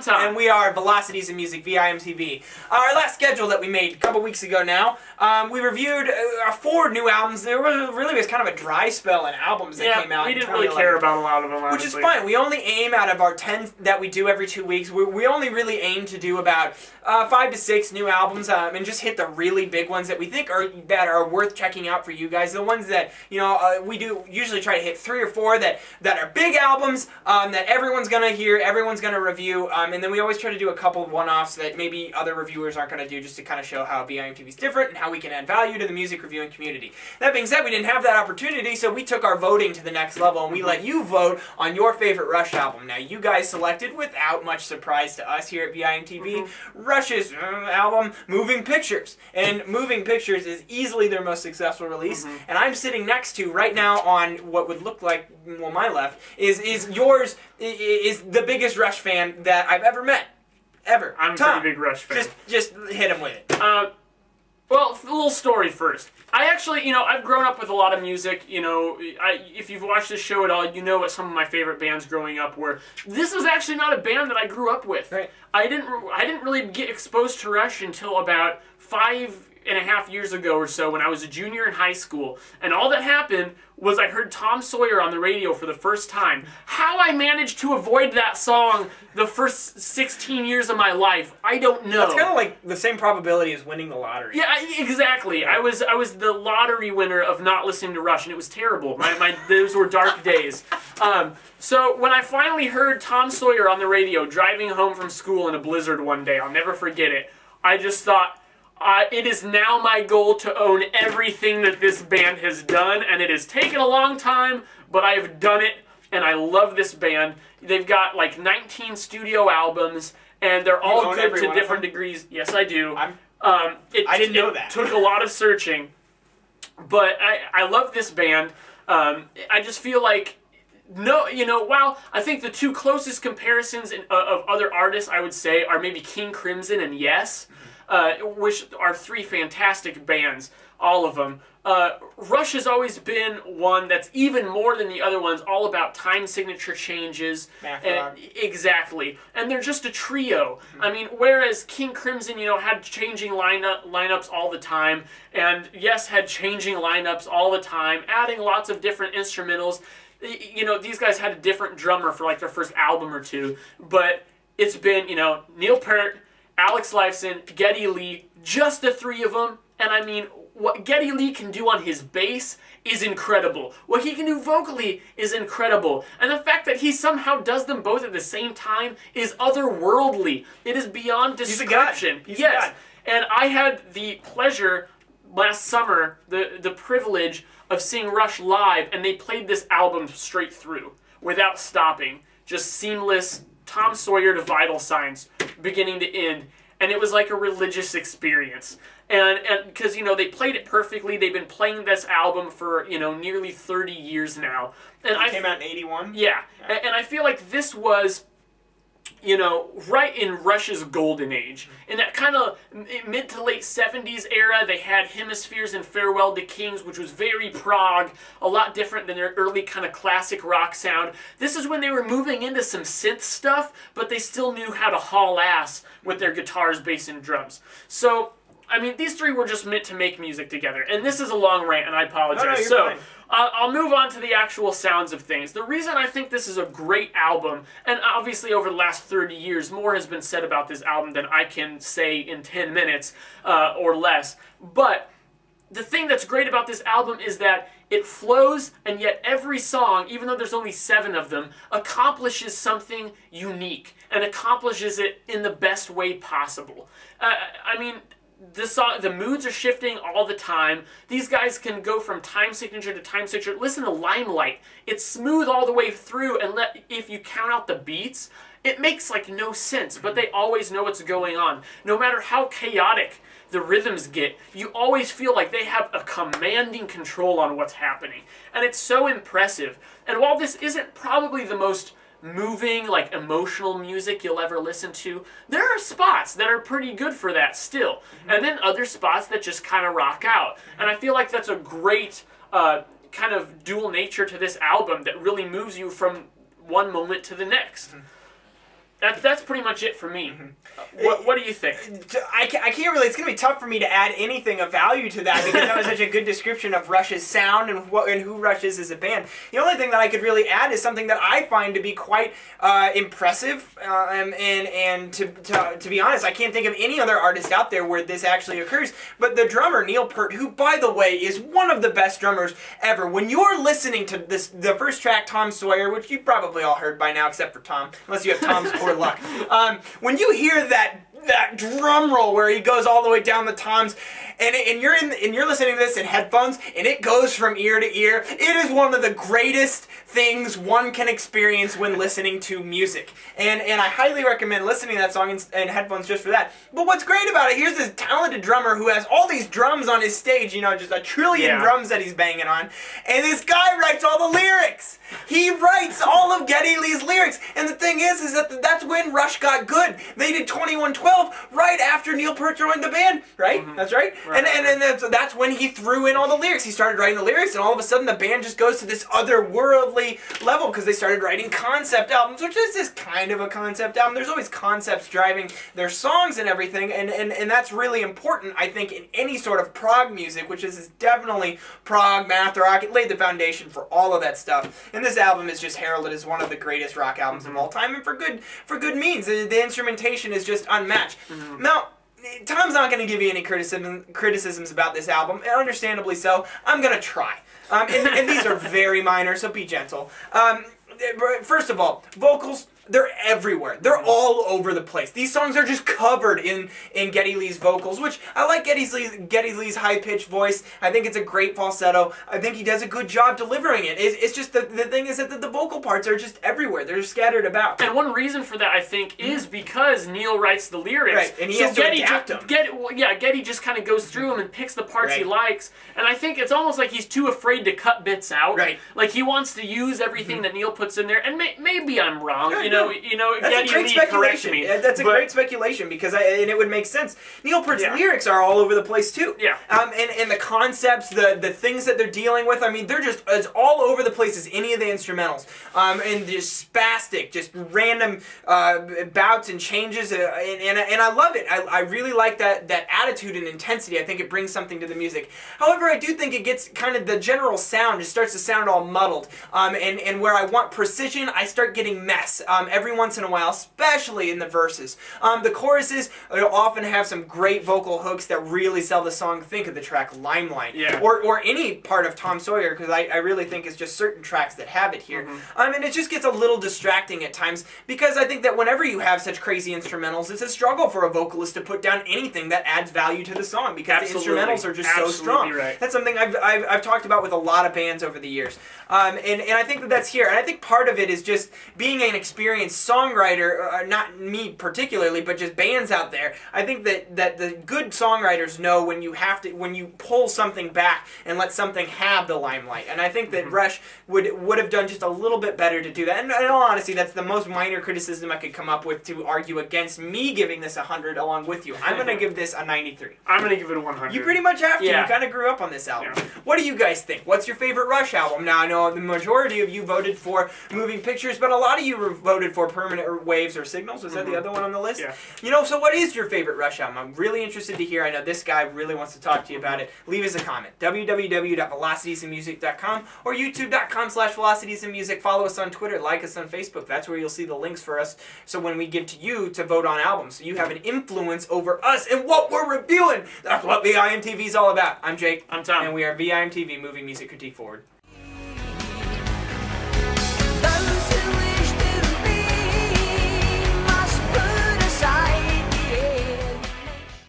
time. And we are Velocities in Music, VIMTV. Our last schedule that we made a couple weeks ago now, we reviewed 4 new albums. There was kind of a dry spell in albums that came out. We didn't really care about a lot of them, honestly. Which is fine. We only aim out of our 10 that we do every 2 weeks. We only really aim to do about 5 to 6 new albums, and just hit the really big ones that we think are worth checking out for you guys. The ones that we do usually try to hit 3 or 4 that are big albums that everyone's gonna hear, everyone's gonna review, and then we always try to do a couple of one-offs that maybe other reviewers aren't gonna do, just to kind of show how BIMTV is different and how we can add value to the music reviewing community. That being said, we didn't have that opportunity, so we took our voting to the next level and we let you vote on your favorite Rush album. Now, you guys selected, without much surprise to us here at BIMTV, Rush's album, Moving Pictures. And Moving Pictures is easily their most successful release, and I'm sitting next to, right now on what would look like, well, my left, is yours, is the biggest Rush fan that I've ever met. Ever. I'm a Tom, pretty big Rush fan. Just hit him with it. Well, a little story first. I actually, I've grown up with a lot of music. If you've watched this show at all, you know what some of my favorite bands growing up were. This is actually not a band that I grew up with. Right. I didn't really get exposed to Rush until about 5.5 years ago or so, when I was a junior in high school. And all that happened was I heard Tom Sawyer on the radio for the first time. How I managed to avoid that song the first 16 years of my life, I don't know. That's kind of like the same probability as winning the lottery. Yeah, exactly. I was the lottery winner of not listening to Rush, and it was terrible. Those were dark days. So when I finally heard Tom Sawyer on the radio driving home from school in a blizzard one day, I'll never forget it, I just thought, it is now my goal to own everything that this band has done, and it has taken a long time, but I have done it, and I love this band. They've got like 19 studio albums, and they're all good to different degrees. Yes, I do. I didn't know that. It took a lot of searching, but I love this band. I just feel like, while I think the 2 closest comparisons of other artists, I would say, are maybe King Crimson and Yes, which are 3 fantastic bands, all of them. Rush has always been one that's even more than the other ones, all about time signature changes. Exactly. And they're just a trio. I mean, whereas King Crimson, had changing lineups all the time, and Yes had changing lineups all the time, adding lots of different instrumentals. These guys had a different drummer for like their first album or 2, but it's been, Neil Peart, Alex Lifeson, Geddy Lee, just the 3 of them. And I mean, what Geddy Lee can do on his bass is incredible. What he can do vocally is incredible. And the fact that he somehow does them both at the same time is otherworldly. It is beyond description. He's a god. And I had the pleasure last summer, the privilege of seeing Rush live, and they played this album straight through without stopping. Just seamless, Tom Sawyer to Vital Signs, beginning to end. And it was like a religious experience. And because, they played it perfectly. They've been playing this album for, nearly 30 years now. And it came out in 81? Yeah. And I feel like this was, right in Rush's golden age. In that kind of mid to late 70s era, they had Hemispheres and Farewell to Kings, which was very prog, a lot different than their early kind of classic rock sound. This is when they were moving into some synth stuff, but they still knew how to haul ass with their guitars, bass, and drums. So, I mean, these 3 were just meant to make music together. And this is a long rant, and I apologize. No, you're fine. I'll move on to the actual sounds of things. The reason I think this is a great album, and obviously over the last 30 years, more has been said about this album than I can say in 10 minutes or less. But the thing that's great about this album is that it flows, and yet every song, even though there's only 7 of them, accomplishes something unique and accomplishes it in the best way possible. The moods are shifting all the time. These guys can go from time signature to time signature. Listen to Limelight. It's smooth all the way through, and if you count out the beats, it makes like no sense, but they always know what's going on. No matter how chaotic the rhythms get, you always feel like they have a commanding control on what's happening. And it's so impressive. And while this isn't probably the most moving, like emotional music you'll ever listen to, there are spots that are pretty good for that still. And then other spots that just kind of rock out. And I feel like that's a great kind of dual nature to this album that really moves you from one moment to the next. That's pretty much it for me. What do you think? I can't really. It's gonna be tough for me to add anything of value to that because that was such a good description of Rush's sound and who Rush is as a band. The only thing that I could really add is something that I find to be quite impressive. And to be honest, I can't think of any other artist out there where this actually occurs. But the drummer Neil Peart, who by the way is one of the best drummers ever. When you're listening to the first track, Tom Sawyer, which you've probably all heard by now, except for Tom, unless you have Tom's poor luck. When you hear that drum roll where he goes all the way down the toms, and you're listening to this in headphones, and it goes from ear to ear. It is one of the greatest things one can experience when listening to music, and I highly recommend listening to that song in headphones just for that. But what's great about it? Here's this talented drummer who has all these drums on his stage, just a trillion drums that he's banging on, and this guy writes all the lyrics. He writes all of Geddy Lee's lyrics, and the thing is that that's when Rush got good. They did 2112 right after Neil Peart joined the band, right? Mm-hmm. That's right. And that's when he threw in all the lyrics. He started writing the lyrics, and all of a sudden the band just goes to this otherworldly level because they started writing concept albums, which is this kind of a concept album. There's always concepts driving their songs and everything, and that's really important, I think, in any sort of prog music, which is definitely prog, math rock. It laid the foundation for all of that stuff. And this album is just heralded as one of the greatest rock albums of all time, and for good means. The instrumentation is just unmatched. Mm-hmm. Now, Tom's not going to give you any criticisms about this album, and understandably so. I'm going to try. And these are very minor, so be gentle. First of all, vocals, they're everywhere. They're all over the place. These songs are just covered in Geddy Lee's vocals, which I like Geddy Lee's high-pitched voice. I think it's a great falsetto. I think he does a good job delivering it. It's just the thing is that the vocal parts are just everywhere. They're scattered about. And one reason for that, I think, is because Neil writes the lyrics. Right, and he has to adapt them. Geddy just kind of goes through them and picks the parts he likes. And I think it's almost like he's too afraid to cut bits out. Right. Like he wants to use everything that Neil puts in there. And maybe I'm wrong. That's Geddy a great Lee speculation. Me, That's a great speculation because and it would make sense. Neil Peart's lyrics are all over the place too. Yeah. And the concepts, the things that they're dealing with, I mean, they're just as all over the place as any of the instrumentals. And just spastic, just random bouts and changes, and I love it. I really like that attitude and intensity. I think it brings something to the music. However, I do think it gets kind of the general sound just starts to sound all muddled. And where I want precision, I start getting mess. Every once in a while, especially in the verses. The choruses often have some great vocal hooks that really sell the song. Think of the track Limelight. Yeah. Or any part of Tom Sawyer, because I really think it's just certain tracks that have it here. Mm-hmm. And it just gets a little distracting at times, because I think that whenever you have such crazy instrumentals, it's a struggle for a vocalist to put down anything that adds value to the song, because the instrumentals are just so strong. Right. That's something I've talked about with a lot of bands over the years. And I think that's here. And I think part of it is just being an experienced songwriter, not me particularly, but just bands out there. I think that the good songwriters know when you pull something back and let something have the limelight. And I think that Rush would have done just a little bit better to do that. And in all honesty, that's the most minor criticism I could come up with to argue against me giving this 100 along with you. I'm going to give this a 93. I'm going to give it a 100. You pretty much have to. Yeah. You kind of grew up on this album. Yeah. What do you guys think? What's your favorite Rush album? Now, I know the majority of you voted for Moving Pictures, but a lot of you voted for Permanent Waves or Signals. Was that the other one on the list? Yeah. So what is your favorite Rush album? I'm really interested to hear. I know this guy really wants to talk to you about it. Leave us a comment. www.velocitiesandmusic.com or youtube.com/velocitiesandmusic. Follow us on Twitter. Like us on Facebook. That's where you'll see the links for us. So when we give to you to vote on albums, so you have an influence over us and what we're reviewing. That's what VIMTV is all about. I'm Jake. I'm Tom. And we are VIMTV, Moving Music Critique Forward.